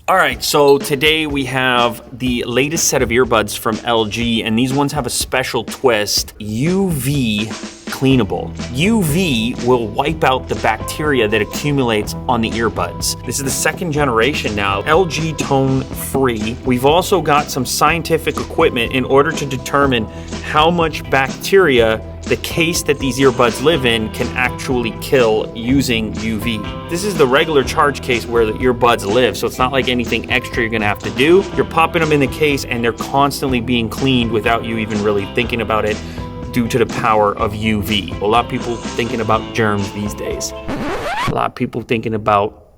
All right, so today we have the latest set of earbuds from LG, and these ones have a special twist, UV cleanable. UV will wipe out the bacteria that accumulates on the earbuds. This is the second generation now, LG TONE Free. We've also got some scientific equipment in order to determine how much bacteria the case that these earbuds live in can actually kill using UV. This is the regular charge case where the earbuds live, so it's not like anything extra you're gonna have to do. You're popping them in the case and they're constantly being cleaned without you even really thinking about it due to the power of UV. A lot of people thinking about germs these days. A lot of people thinking about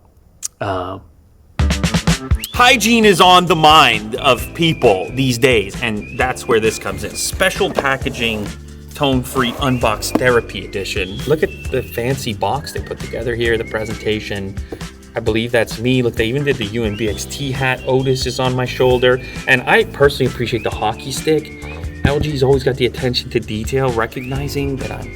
hygiene is on the mind of people these days, and that's where this comes in. Special packaging, tone-free Unbox Therapy Edition. Look at the fancy box they put together here, the presentation. I believe that's me. Look, they even did the UNBXT hat. Otis is on my shoulder. And I personally appreciate the hockey stick. LG's always got the attention to detail, recognizing that I'm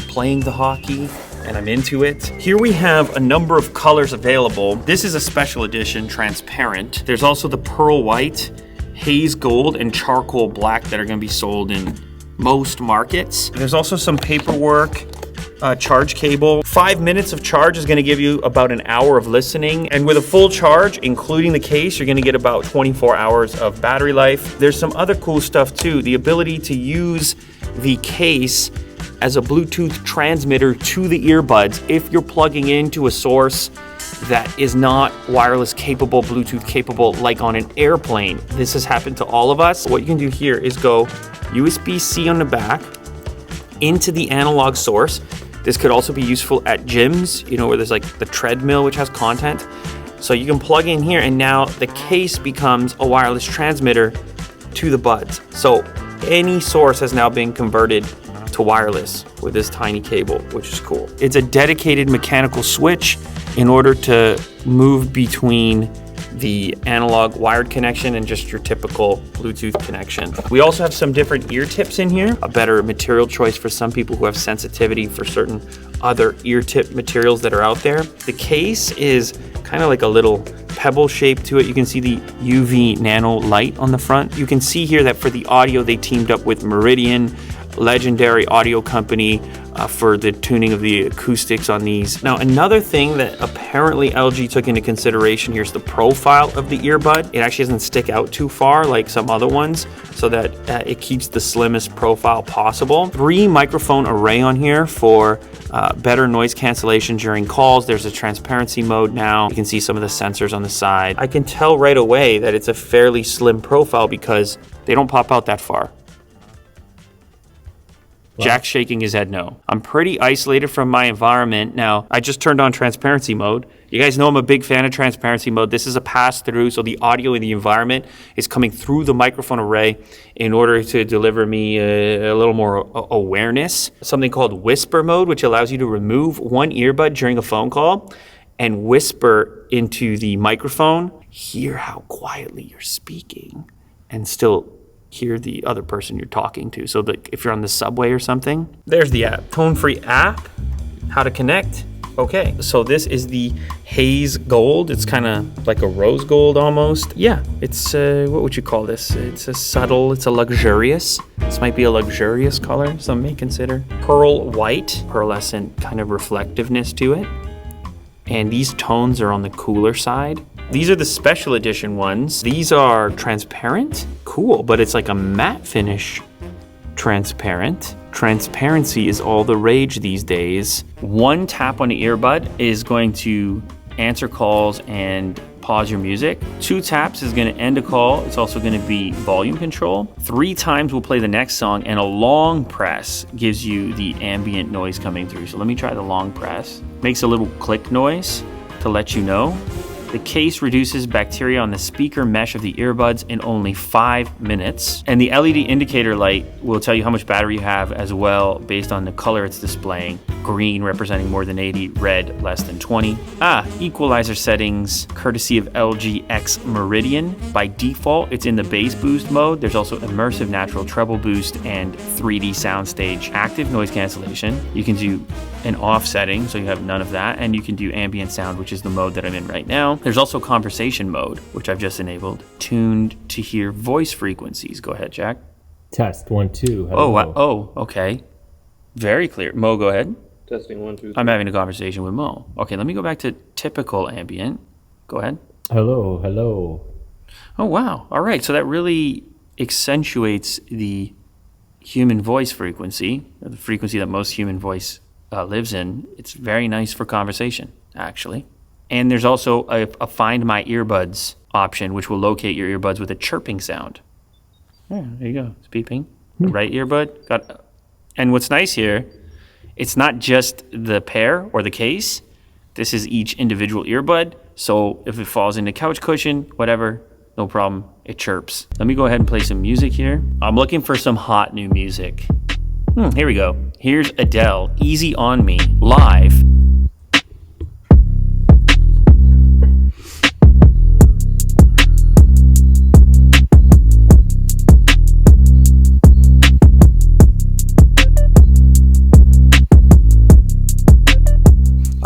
playing the hockey and I'm into it. Here we have a number of colors available. This is a special edition, transparent. There's also the pearl white, haze gold, and charcoal black that are gonna be sold in most markets. There's also some paperwork, charge cable. 5 minutes of charge is gonna give you about an hour of listening. And with a full charge, including the case, you're gonna get about 24 hours of battery life. There's some other cool stuff too. The ability to use the case as a Bluetooth transmitter to the earbuds if you're plugging into a source that is not wireless capable, Bluetooth capable, like on an airplane. This has happened to all of us. What you can do here is go USB-C on the back into the analog source. This could also be useful at gyms, you know, where there's like the treadmill, which has content. So you can plug in here and now the case becomes a wireless transmitter to the buds. So any source has now been converted to wireless with this tiny cable, which is cool. It's a dedicated mechanical switch in order to move between the analog wired connection and just your typical Bluetooth connection. We also have some different ear tips in here, a better material choice for some people who have sensitivity for certain other ear tip materials that are out there. The case is kind of like a little pebble shape to it. You can see the UV nano light on the front. You can see here that for the audio, they teamed up with Meridian, legendary audio company, for the tuning of the acoustics on these. Now, another thing that apparently LG took into consideration here is the profile of the earbud. It actually doesn't stick out too far like some other ones, so that it keeps the slimmest profile possible. 3 microphone array on here for better noise cancellation during calls. There's a transparency mode now. You can see some of the sensors on the side. I can tell right away that it's a fairly slim profile because they don't pop out that far. Wow. Jack's shaking his head no. I'm pretty isolated from my environment. Now, I just turned on transparency mode. You guys know I'm a big fan of transparency mode. This is a pass-through, so the audio in the environment is coming through the microphone array in order to deliver me a little more awareness. Something called whisper mode, which allows you to remove one earbud during a phone call and whisper into the microphone. Hear how quietly you're speaking and still hear the other person you're talking to. So that if you're on the subway or something, there's the app. Tone-free app, how to connect. Okay, so this is the haze gold. It's kind of like a rose gold almost. Yeah, it's, what would you call this? It's a subtle, it's a luxurious. This might be a luxurious color, some may consider. Pearl white, pearlescent kind of reflectiveness to it. And these tones are on the cooler side. These are the special edition ones. These are transparent, cool, but it's like a matte finish transparent. Transparency is all the rage these days. 1 tap on the earbud is going to answer calls and pause your music. 2 taps is gonna end a call. It's also gonna be volume control. 3 times will play the next song, and a long press gives you the ambient noise coming through. So let me try the long press. Makes a little click noise to let you know. The case reduces bacteria on the speaker mesh of the earbuds in only 5 minutes. And the LED indicator light will tell you how much battery you have as well based on the color it's displaying. Green representing more than 80, red less than 20. Equalizer settings courtesy of LG X Meridian. By default, it's in the bass boost mode. There's also immersive natural treble boost and 3D soundstage. Active noise cancellation. You can do an off setting, so you have none of that. And you can do ambient sound, which is the mode that I'm in right now. There's also conversation mode, which I've just enabled, tuned to hear voice frequencies. Go ahead, Jack. Test 1 2. Hello. Oh, wow. Oh, okay. Very clear. Mo, go ahead. Testing 1 2 3. I'm having a conversation with Mo. Okay, let me go back to typical ambient. Go ahead. Hello, hello. Oh, wow. All right. So that really accentuates the human voice frequency, or the frequency that most human voice lives in. It's very nice for conversation, actually. And there's also a Find My Earbuds option, which will locate your earbuds with a chirping sound. Yeah, there you go. It's beeping. The right earbud. And what's nice here, it's not just the pair or the case. This is each individual earbud. So if it falls in the couch cushion, whatever, no problem. It chirps. Let me go ahead and play some music here. I'm looking for some hot new music. Here we go. Here's Adele, Easy on Me, live.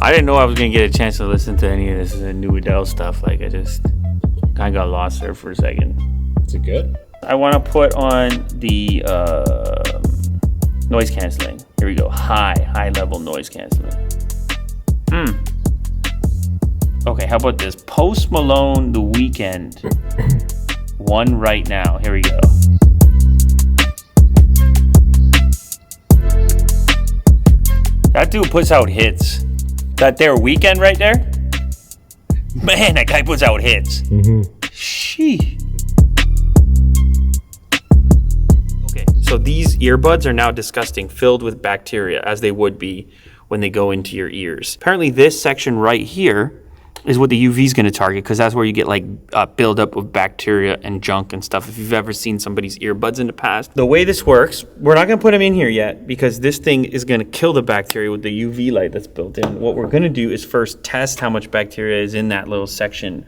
I didn't know I was gonna get a chance to listen to any of this new Adele stuff. Like, I got lost there for a second. Is it good? I want to put on the noise canceling. Here we go. High level noise canceling. Okay, how about this? Post Malone, The Weeknd. One right now. Here we go. That dude puts out hits. That there Weeknd right there? Man, that guy puts out hits. Sheesh. Okay, so these earbuds are now disgusting, filled with bacteria, as they would be when they go into your ears. Apparently this section right here is what the UV is going to target, because that's where you get like buildup of bacteria and junk and stuff. If you've ever seen somebody's earbuds in the past. The way this works, we're not going to put them in here yet, because this thing is going to kill the bacteria with the UV light that's built in. What we're going to do is first test how much bacteria is in that little section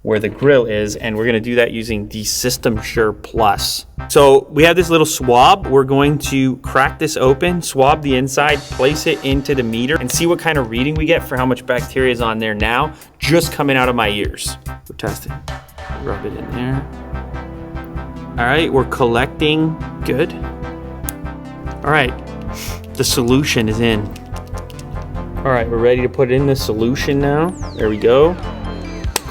where the grill is, and we're going to do that using the System Sure Plus. So we have this little swab. We're going to crack this open, swab the inside, place it into the meter, and see what kind of reading we get for how much bacteria is on there now, just coming out of my ears. We're testing. Rub it in there. All right, we're collecting. Good. All right, the solution is in. All right, we're ready to put in the solution now. There we go.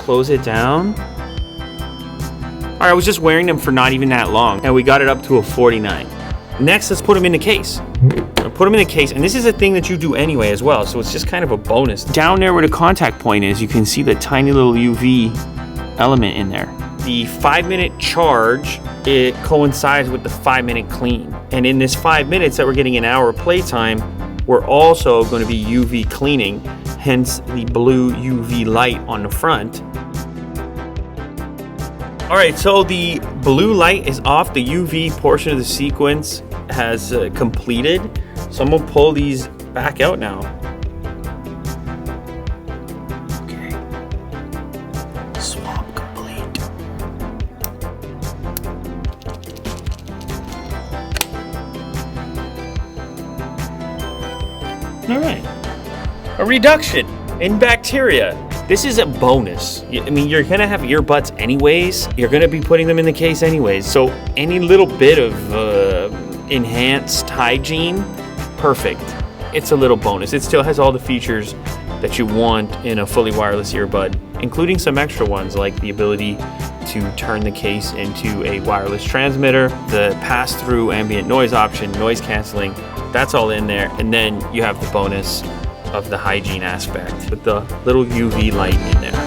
Close it down. All right, I was just wearing them for not even that long, and we got it up to a 49. Next, let's put them in the case. Put them in the case, and this is a thing that you do anyway as well, so it's just kind of a bonus. Down there where the contact point is, you can see the tiny little UV element in there. The 5-minute charge, it coincides with the 5-minute clean. And in this 5 minutes that we're getting an hour playtime, we're also going to be UV cleaning, hence the blue UV light on the front. All right, so the blue light is off. The UV portion of the sequence has completed. So I'm gonna pull these back out now. Okay. Swap complete. All right. A reduction in bacteria. This is a bonus. I mean, you're gonna have earbuds anyways. You're gonna be putting them in the case anyways. So any little bit of enhanced hygiene, perfect. It's a little bonus. It still has all the features that you want in a fully wireless earbud, including some extra ones like the ability to turn the case into a wireless transmitter, the pass-through ambient noise option, noise canceling, that's all in there. And then you have the bonus of the hygiene aspect with the little UV light in there.